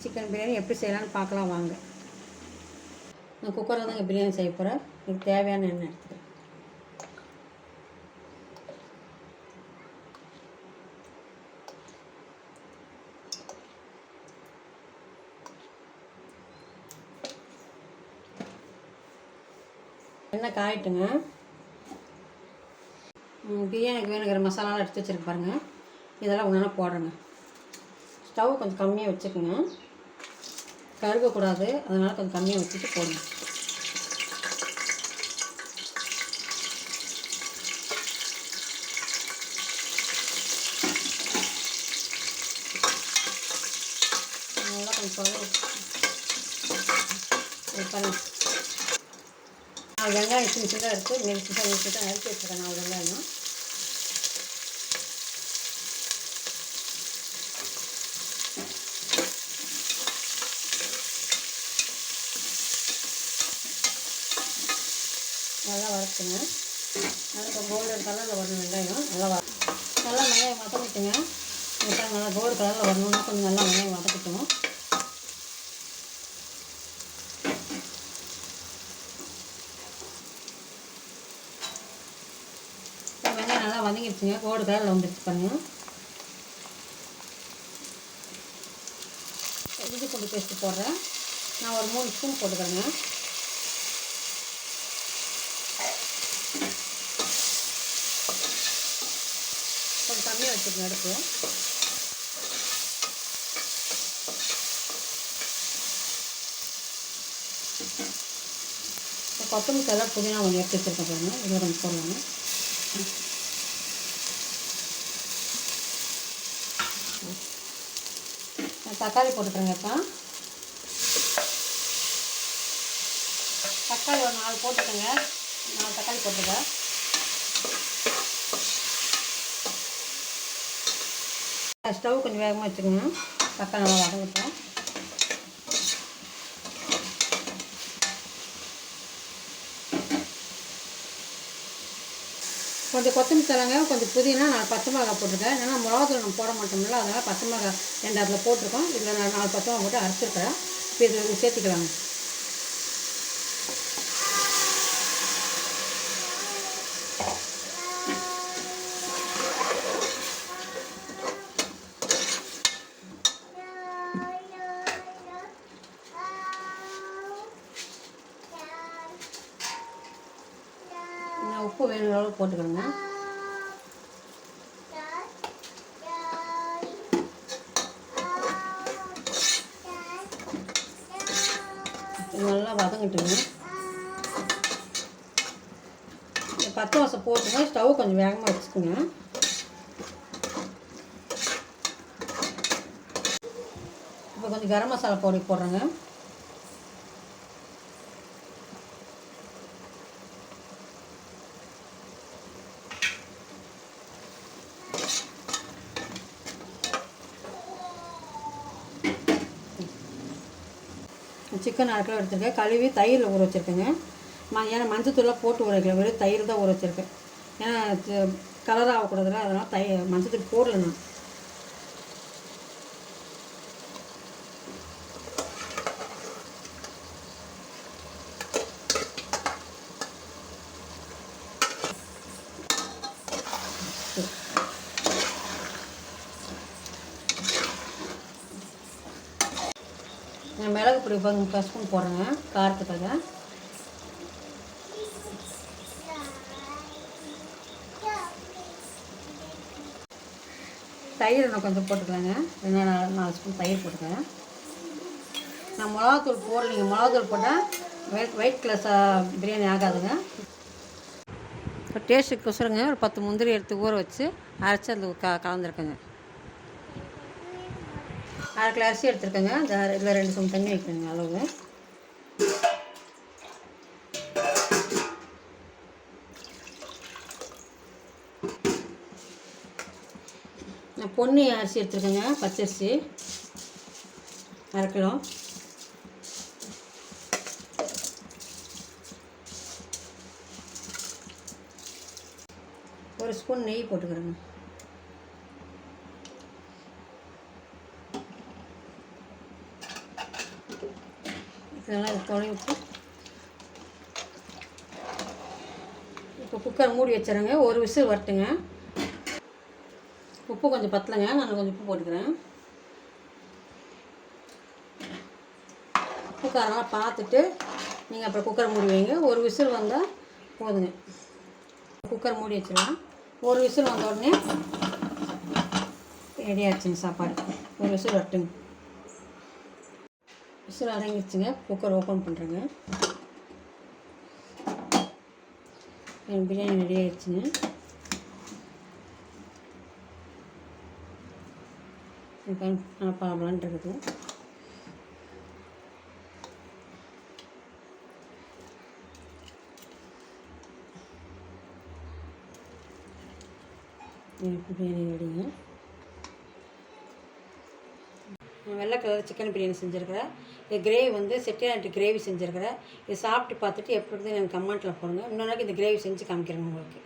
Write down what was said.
Chicken biryani எப்படி செய்யலான்னு பார்க்கலாம் வாங்க. நான் குக்கரில் தாங்க பிரியாணி செய்ய போகிறேன். இதுக்கு தேவையான எண்ணெய் எடுத்துக்கிறேன். எண்ணெய் காயிட்டுங்க. பிரியாணிக்கு வேணுங்கிற மசாலாலாம் எடுத்து வச்சுருக்கு பாருங்கள். இதெல்லாம் ஒன்றா போடுறேங்க. ஸ்டவ் கொஞ்சம் கம்மியாக வச்சுக்கோங்க, கருகக்கூடாது. அதனால் கொஞ்சம் கம்மியாக வச்சுட்டு போடுங்க. நல்லா கொஞ்சம் பாருங்கள். 4 வெங்காயம் சின்ன சின்னதாக இருக்குது. நெருக்கி தான் நறுக்கி வச்சுருக்கேன். 4 வெங்காயம். நல்லா வறுத்துங்க. நல்லா கோல்டன் கலரில் வரணும் வெங்காயம். நல்லா வெங்காயம் வதக்கிட்டுங்க. நல்லா கோல்டு கலரில் வரணும்னா கொஞ்சம் நல்லா வெங்காயம் வதக்கிட்டோம். வெங்காயம் நல்லா வதங்கிடுச்சுங்க. கோல்டு கலரில் வந்துடுச்சு பாருங்கள். இஞ்சி பூண்டு பேஸ்ட்டு போடுறேன். நான் ஒரு 3 ஸ்பூன் போட்டுக்கிறேங்க. கொஞ்சம் கம்மியாக வச்சுக்கோங்க அடுப்பு. கொத்தமல்லி தழை புதினா கொஞ்சம் எடுத்து வச்சுருக்கேன் பாருங்கள். இதில் கொஞ்சம் போடலாங்க. தக்காளி போட்டுக்கிறேங்க. இப்போ தக்காளி ஒரு 4 போட்டுக்கோங்க. 4 தக்காளி போட்டுக்கேன். ஸ்டவ் கொஞ்சம் வேகமாக வச்சுக்கோங்க. தக்காளி நல்லா வதங்கட்டும். கொஞ்சம் கொத்தமல்லி தழைங்க, கொஞ்சம் புதினா, 4 பச்சை மிளகாய் போட்டிருக்கேன். ஏன்னா மிளகாத்தூள் நம்ம போட மாட்டோம்ல, அதனால் பச்சை மிளகாய் 2 அதில் போட்டிருக்கோம். இதில் நான் 4 பச்சை மிளகாய் போட்டு அரைச்சிருக்கிறேன். இப்போ இதில் சேர்த்துக்கலாங்க. உப்பு வேணுங்கிற அளவுக்கு போட்டுக்கணுங்க. நல்லா வதங்கிட்டுங்க. பச்சை வாசம் போட்டுங்க. ஸ்டவ் கொஞ்சம் வேகமாக வச்சுக்கோங்க. இப்போ கொஞ்சம் garam masala powder போடுறேங்க. Chicken 1/2 kilo எடுத்துருக்கேன். கழுவி தயிரில் ஊற வச்சுருக்கேங்க. ஏன்னா மஞ்சத்தூள்லாம் போட்டு ஊற வைக்கல, வெறும் தயிர் தான் ஊற வச்சுருக்கேன். ஏன்னா கலர் ஆகக்கூடாதுல, அதனால் மஞ்சத்தூள் போடல நான். மிளகு பொடி 3 ஸ்பூன் போடுறேங்க காரத்துக்காக. தயிர் இன்னும் கொஞ்சம் போட்டுக்கலாங்க. இன்னும் 4 ஸ்பூன் தயிர் போட்டுக்கிறேன். நான் மிளகாத்தூள் போடலைங்க. மிளகாத்தூள் போட்டால் ஒயிட் கலர் பிரியாணி ஆகாதுங்க. இப்போ டேஸ்ட்டுக்கு கொசுருங்க ஒரு 10 முந்திரி எடுத்து ஊற வச்சு அரைச்சி அதில் கலந்துருக்கேங்க. 1/2 கிலோ அரிசி எடுத்துருக்கேங்க. இதில் 2 ஸ்பூன் தண்ணி வைக்கணுங்க அளவு. நான் பொன்னி அரிசி எடுத்துருக்கேங்க. பச்சரிசி 1/2 கிலோ. ஒரு ஸ்பூன் நெய் போட்டுக்கிறேங்க. இதெல்லாம் இது தொலைவிட்டு இப்போ குக்கர் மூடி வச்சுருங்க. ஒரு விசில் வரட்டுங்க. உப்பு கொஞ்சம் பத்தலைங்க, நான் கொஞ்சம் உப்பு போட்டுக்கிறேன். உப்பு காரெல்லாம் பார்த்துட்டு நீங்கள் அப்புறம் குக்கர் மூடி வைங்க. ஒரு விசில் வந்தால் போதுங்க. குக்கர் மூடி வச்சிடலாம். ஒரு விசில் வந்த உடனே ரெடி ஆகிடுச்சுங்க சாப்பாடு. ஒரு விசில் வரட்டுங்க. விசில் அடங்கிடுச்சுங்க. குக்கர் ஓப்பன் பண்ணுறேங்க. பிரியாணி ரெடி ஆகிடுச்சுங்க. பழம்பழான் இருக்குது. பிரியாணி ரெடிங்க. வெள்ளை கலர் சிக்கன் பிரியாணி செஞ்சுருக்கிறேன். இது கிரேவி வந்து செட்டிநாட்டு கிரேவி செஞ்சுருக்கிறேன். இது சாப்பிட்டு பார்த்துட்டு எப்படி இருக்குது எனக்கு கமெண்ட்டில் போடுங்க. இன்னொரு நாளைக்கு இந்த கிரேவி செஞ்சு காமிக்கிறேங்க உங்களுக்கு.